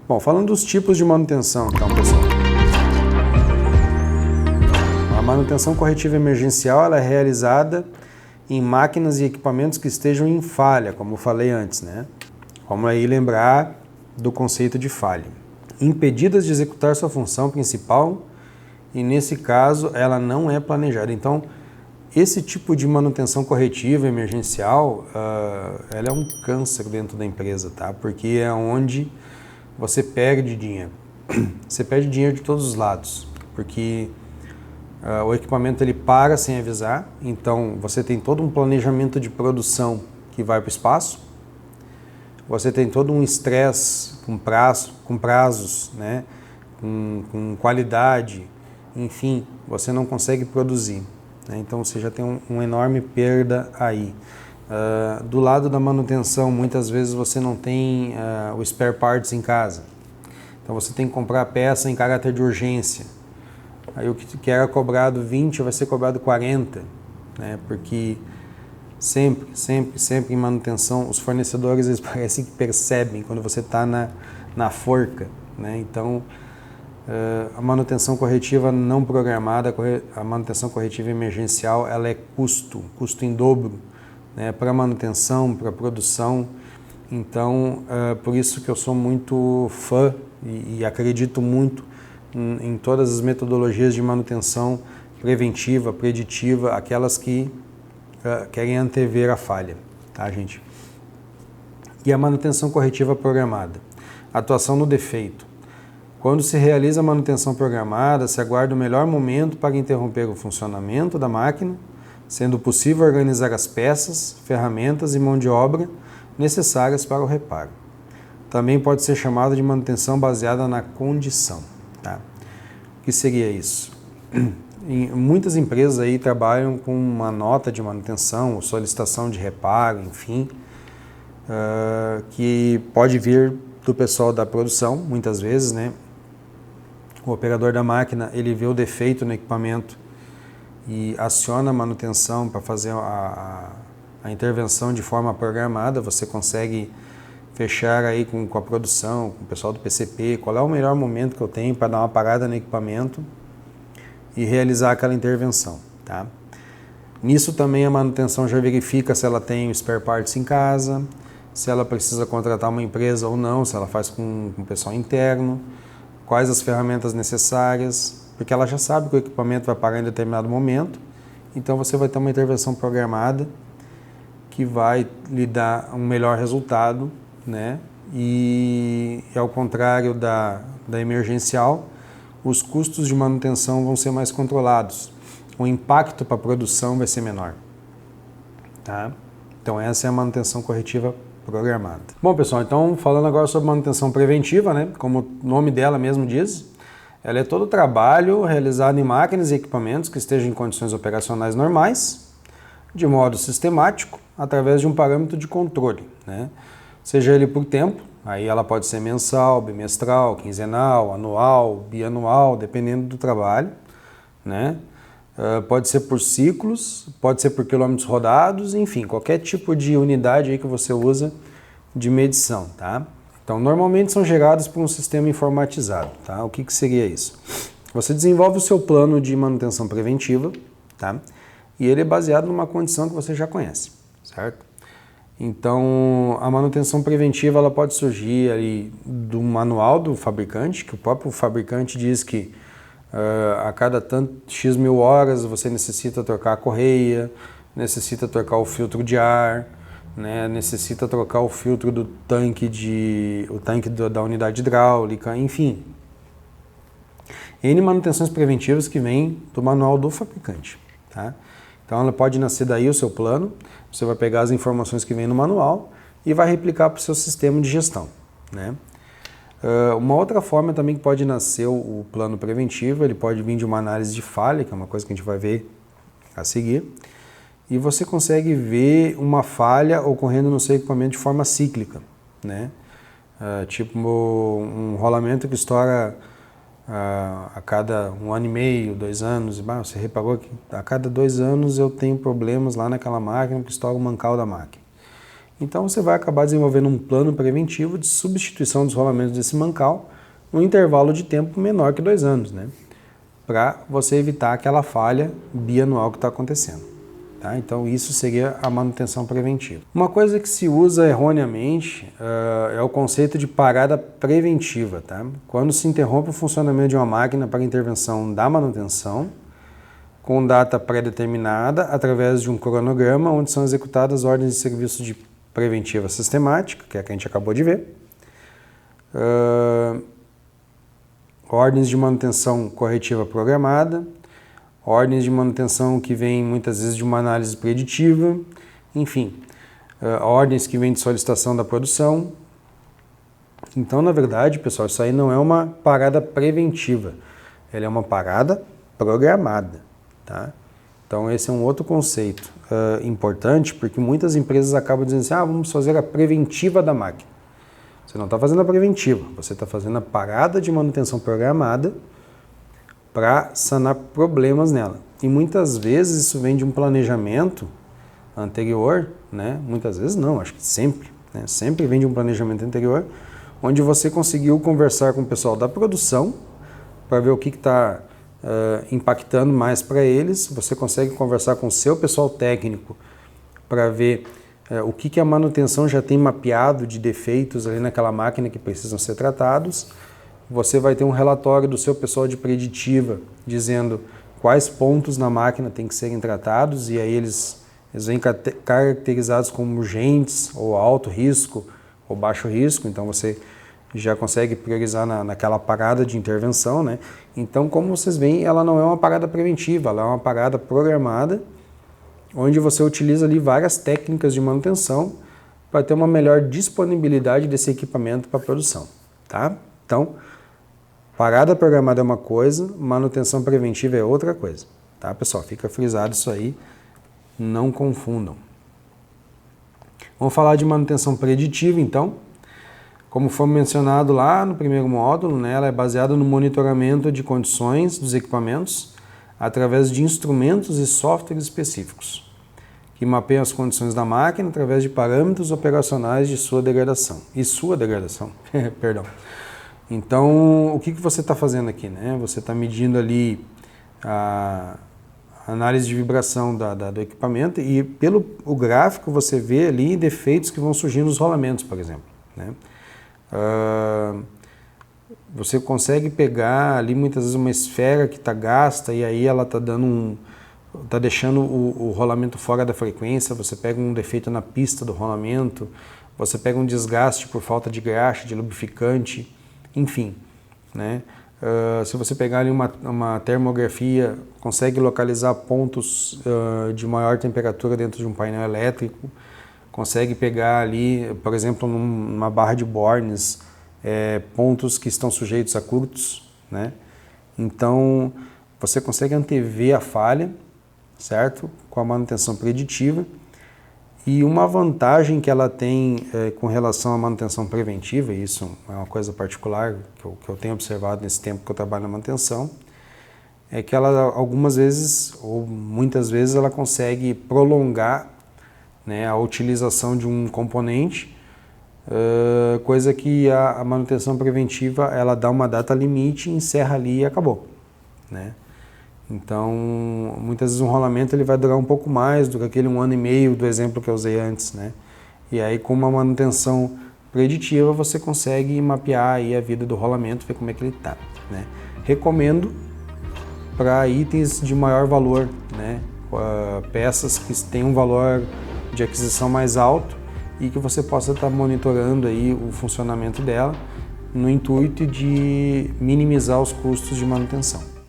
Bom, falando dos tipos de manutenção, então, pessoal. A manutenção corretiva emergencial ela é realizada em máquinas e equipamentos que estejam em falha, como eu falei antes, né? Vamos aí lembrar do conceito de falha. Impedidas de executar sua função principal e, nesse caso, ela não é planejada. Então, esse tipo de manutenção corretiva emergencial, ela é um câncer dentro da empresa, tá? Porque é onde você perde dinheiro. Você perde dinheiro de todos os lados, porque o equipamento ele para sem avisar, então você tem todo um planejamento de produção que vai para o espaço, você tem todo um estresse com prazos, né? com qualidade, enfim, você não consegue produzir, né? Então você já tem uma enorme perda aí. Do lado da manutenção, muitas vezes você não tem o spare parts em casa, então você tem que comprar a peça em caráter de urgência. Aí o que era cobrado 20 vai ser cobrado 40, né? Porque sempre em manutenção, os fornecedores eles parecem que percebem quando você está na forca, né? Então, a manutenção corretiva não programada, a manutenção corretiva emergencial, ela é custo em dobro, né? Para manutenção, para produção. Então, por isso que eu sou muito fã e acredito muito em todas as metodologias de manutenção preventiva, preditiva, aquelas que querem antever a falha, tá, gente? E a manutenção corretiva programada. Atuação no defeito. Quando se realiza a manutenção programada, se aguarda o melhor momento para interromper o funcionamento da máquina, sendo possível organizar as peças, ferramentas e mão de obra necessárias para o reparo. Também pode ser chamada de manutenção baseada na condição. Tá? O que seria isso? Muitas empresas aí trabalham com uma nota de manutenção, ou solicitação de reparo, enfim, que pode vir do pessoal da produção, muitas vezes, né? O operador da máquina, ele vê o defeito no equipamento e aciona a manutenção para fazer a intervenção de forma programada. Você consegue fechar aí com a produção, com o pessoal do PCP, qual é o melhor momento que eu tenho para dar uma parada no equipamento e realizar aquela intervenção, tá? Nisso também a manutenção já verifica se ela tem spare parts em casa, se ela precisa contratar uma empresa ou não, se ela faz com o pessoal interno, quais as ferramentas necessárias, porque ela já sabe que o equipamento vai parar em determinado momento, então você vai ter uma intervenção programada que vai lhe dar um melhor resultado, né? E ao contrário da emergencial, os custos de manutenção vão ser mais controlados, o impacto para a produção vai ser menor, tá? Então essa é a manutenção corretiva programada. Bom, pessoal, então falando agora sobre manutenção preventiva, né? Como o nome dela mesmo diz, ela é todo o trabalho realizado em máquinas e equipamentos que estejam em condições operacionais normais, de modo sistemático, através de um parâmetro de controle, né? Seja ele por tempo, aí ela pode ser mensal, bimestral, quinzenal, anual, bianual, dependendo do trabalho, né? Pode ser por ciclos, pode ser por quilômetros rodados, enfim, qualquer tipo de unidade aí que você usa de medição, tá? Então, normalmente são gerados por um sistema informatizado, tá? O que seria isso? Você desenvolve o seu plano de manutenção preventiva, tá? E ele é baseado numa condição que você já conhece, certo? Então, a manutenção preventiva ela pode surgir ali do manual do fabricante, que o próprio fabricante diz que a cada X mil horas você necessita trocar a correia, necessita trocar o filtro de ar, né? Necessita trocar o filtro do tanque da unidade hidráulica, enfim. N manutenções preventivas que vêm do manual do fabricante, tá? Então ela pode nascer daí o seu plano, você vai pegar as informações que vem no manual e vai replicar para o seu sistema de gestão, né? Uma outra forma também que pode nascer o plano preventivo, ele pode vir de uma análise de falha, que é uma coisa que a gente vai ver a seguir, e você consegue ver uma falha ocorrendo no seu equipamento de forma cíclica, né? Tipo um rolamento que estoura a cada 1 ano e meio, 2 anos, você reparou que a cada 2 anos eu tenho problemas lá naquela máquina que estoura o mancal da máquina. Então você vai acabar desenvolvendo um plano preventivo de substituição dos rolamentos desse mancal num intervalo de tempo menor que 2 anos, né? Para você evitar aquela falha bianual que está acontecendo. Tá? Então isso seria a manutenção preventiva. Uma coisa que se usa erroneamente é o conceito de parada preventiva. Tá? Quando se interrompe o funcionamento de uma máquina para intervenção da manutenção, com data pré-determinada, através de um cronograma onde são executadas ordens de serviço de preventiva sistemática, que é a que a gente acabou de ver, ordens de manutenção corretiva programada, ordens de manutenção que vêm muitas vezes de uma análise preditiva, enfim, ordens que vêm de solicitação da produção. Então, na verdade, pessoal, isso aí não é uma parada preventiva, ela é uma parada programada. Tá? Então esse é um outro conceito importante, porque muitas empresas acabam dizendo assim, vamos fazer a preventiva da máquina. Você não está fazendo a preventiva, você está fazendo a parada de manutenção programada para sanar problemas nela. E muitas vezes isso vem de um planejamento anterior, né? Muitas vezes não, acho que sempre, né? Sempre vem de um planejamento anterior, onde você conseguiu conversar com o pessoal da produção para ver o que está impactando mais para eles. Você consegue conversar com o seu pessoal técnico para ver o que a manutenção já tem mapeado de defeitos ali naquela máquina que precisam ser tratados. Você vai ter um relatório do seu pessoal de preditiva dizendo quais pontos na máquina tem que serem tratados, e aí eles vêm caracterizados como urgentes, ou alto risco, ou baixo risco. Então você já consegue priorizar naquela parada de intervenção, né? Então, como vocês veem, ela não é uma parada preventiva, ela é uma parada programada, onde você utiliza ali várias técnicas de manutenção para ter uma melhor disponibilidade desse equipamento para a produção, tá? Então, parada programada é uma coisa, manutenção preventiva é outra coisa, tá, pessoal? Fica frisado isso aí, não confundam. Vamos falar de manutenção preditiva, então. Como foi mencionado lá no primeiro módulo, né, ela é baseada no monitoramento de condições dos equipamentos através de instrumentos e softwares específicos, que mapeiam as condições da máquina através de parâmetros operacionais de sua degradação. Perdão. Então, o que você está fazendo aqui, né? Você está medindo ali a análise de vibração do equipamento, e pelo o gráfico você vê ali defeitos que vão surgindo nos rolamentos, por exemplo, né? Você consegue pegar ali muitas vezes uma esfera que está gasta, e aí ela está deixando o rolamento fora da frequência. Você pega um defeito na pista do rolamento, você pega um desgaste por falta de graxa, de lubrificante, enfim, né? Se você pegar ali uma termografia, consegue localizar pontos de maior temperatura dentro de um painel elétrico, consegue pegar ali, por exemplo, numa barra de Bornes, pontos que estão sujeitos a curtos, né? Então, você consegue antever a falha, certo? Com a manutenção preditiva. E uma vantagem que ela tem com relação à manutenção preventiva, e isso é uma coisa particular que eu tenho observado nesse tempo que eu trabalho na manutenção, é que ela algumas vezes, ou muitas vezes, ela consegue prolongar, né, a utilização de um componente, coisa que a manutenção preventiva ela dá uma data limite, encerra ali e acabou, né? Então, muitas vezes um rolamento ele vai durar um pouco mais do que aquele 1 ano e meio do exemplo que eu usei antes, né? E aí, com uma manutenção preditiva, você consegue mapear aí a vida do rolamento, ver como é que ele está, né? Recomendo para itens de maior valor, né? Peças que têm um valor de aquisição mais alto e que você possa estar monitorando aí o funcionamento dela no intuito de minimizar os custos de manutenção.